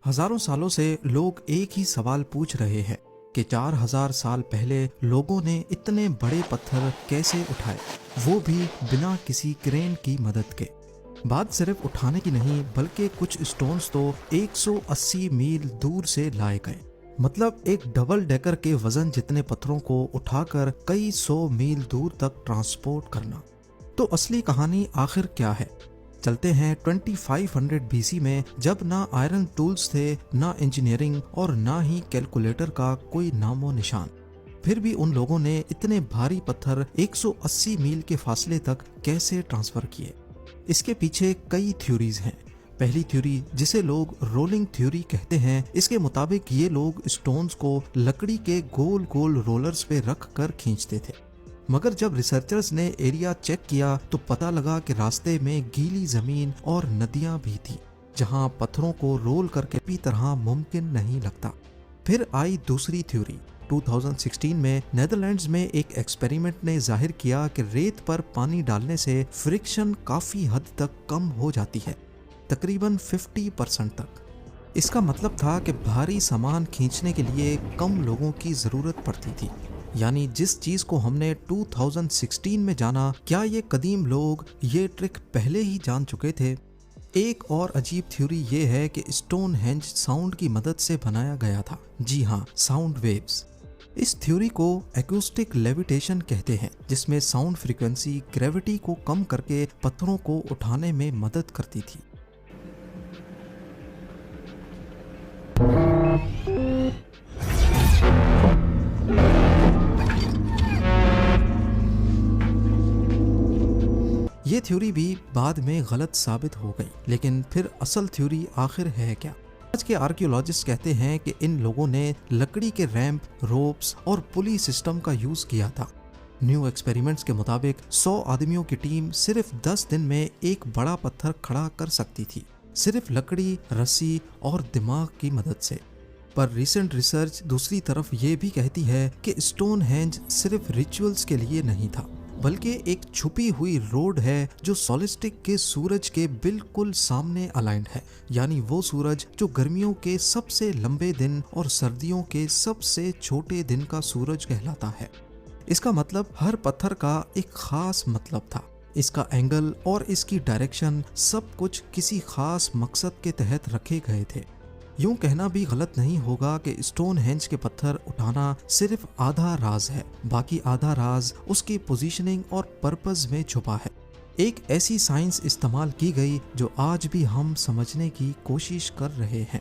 हजारों सालों से लोग एक ही सवाल पूछ रहे हैं कि 4000 साल पहले लोगों ने इतने बड़े पत्थर कैसे उठाए, वो भी बिना किसी क्रेन की मदद के। बात सिर्फ उठाने की नहीं, बल्कि कुछ स्टोन्स तो 180 मील दूर से लाए गए। मतलब एक डबल डेकर के वजन जितने पत्थरों को उठाकर कई 100 मील दूर तक ट्रांसपोर्ट करना। तो असली कहानी आखिर क्या है? चलते हैं 2500 बीसी में, जब ना आयरन टूल्स थे, ना इंजीनियरिंग और ना ही कैलकुलेटर का कोई नामो निशान। फिर भी उन लोगों ने इतने भारी पत्थर 180 मील के फासले तक कैसे ट्रांसफर किए? इसके पीछे कई थ्योरीज हैं। पहली थ्योरी, जिसे लोग रोलिंग थ्योरी कहते हैं, इसके मुताबिक ये लोग स्टोन्स को लकड़ी के गोल गोल रोलर्स पे रख कर खींचते थे। मगर जब रिसर्चर्स ने एरिया चेक किया तो पता लगा कि रास्ते में गीली जमीन और नदियां भी थी, जहां पत्थरों को रोल करके भी तरह मुमकिन नहीं लगता। फिर आई दूसरी थ्योरी। 2016 में नेदरलैंड्स में एक एक्सपेरिमेंट ने जाहिर किया कि रेत पर पानी डालने से फ्रिक्शन काफी हद तक कम हो जाती है, तकरीबन 50% तक। इसका मतलब था कि भारी सामान खींचने के लिए कम लोगों की जरूरत पड़ती थी। यानी जिस चीज को हमने 2016 में जाना, क्या ये कदीम लोग ये ट्रिक पहले ही जान चुके थे? एक और अजीब थ्योरी ये है कि स्टोनहेंज साउंड की मदद से बनाया गया था। जी हाँ, साउंड वेव्स। इस थ्योरी को एक्यूस्टिक लेविटेशन कहते हैं, जिसमें साउंड फ्रीक्वेंसी ग्रेविटी को कम करके पत्थरों को उठाने में मदद करती थी। ये थ्योरी भी बाद में गलत साबित हो गई, लेकिन फिर असल थ्योरी आखिर है क्या? आज के आर्कियोलॉजिस्ट कहते हैं कि इन लोगों ने लकड़ी के रैंप, रोप्स और पुली सिस्टम का यूज किया था। न्यू एक्सपेरिमेंट्स के मुताबिक 100 आदमियों की टीम सिर्फ 10 दिन में एक बड़ा पत्थर खड़ा कर सकती थी, सिर्फ लकड़ी, रस्सी और दिमाग की मदद से। पर रिसेंट रिसर्च दूसरी तरफ ये भी कहती है कि स्टोनहेंज सिर्फ रिचुअल्स के लिए नहीं था, बल्कि एक छुपी हुई रोड है जो सोलिस्टिक के सूरज के बिल्कुल सामने अलाइंड है। यानी वो सूरज जो गर्मियों के सबसे लंबे दिन और सर्दियों के सबसे छोटे दिन का सूरज कहलाता है। इसका मतलब हर पत्थर का एक खास मतलब था। इसका एंगल और इसकी डायरेक्शन सब कुछ किसी खास मकसद के तहत रखे गए थे। यूं कहना भी गलत नहीं होगा कि स्टोनहेंज के पत्थर उठाना सिर्फ आधा राज है, बाकी आधा राज उसकी पोजीशनिंग और पर्पस में छुपा है। एक ऐसी साइंस इस्तेमाल की गई जो आज भी हम समझने की कोशिश कर रहे हैं।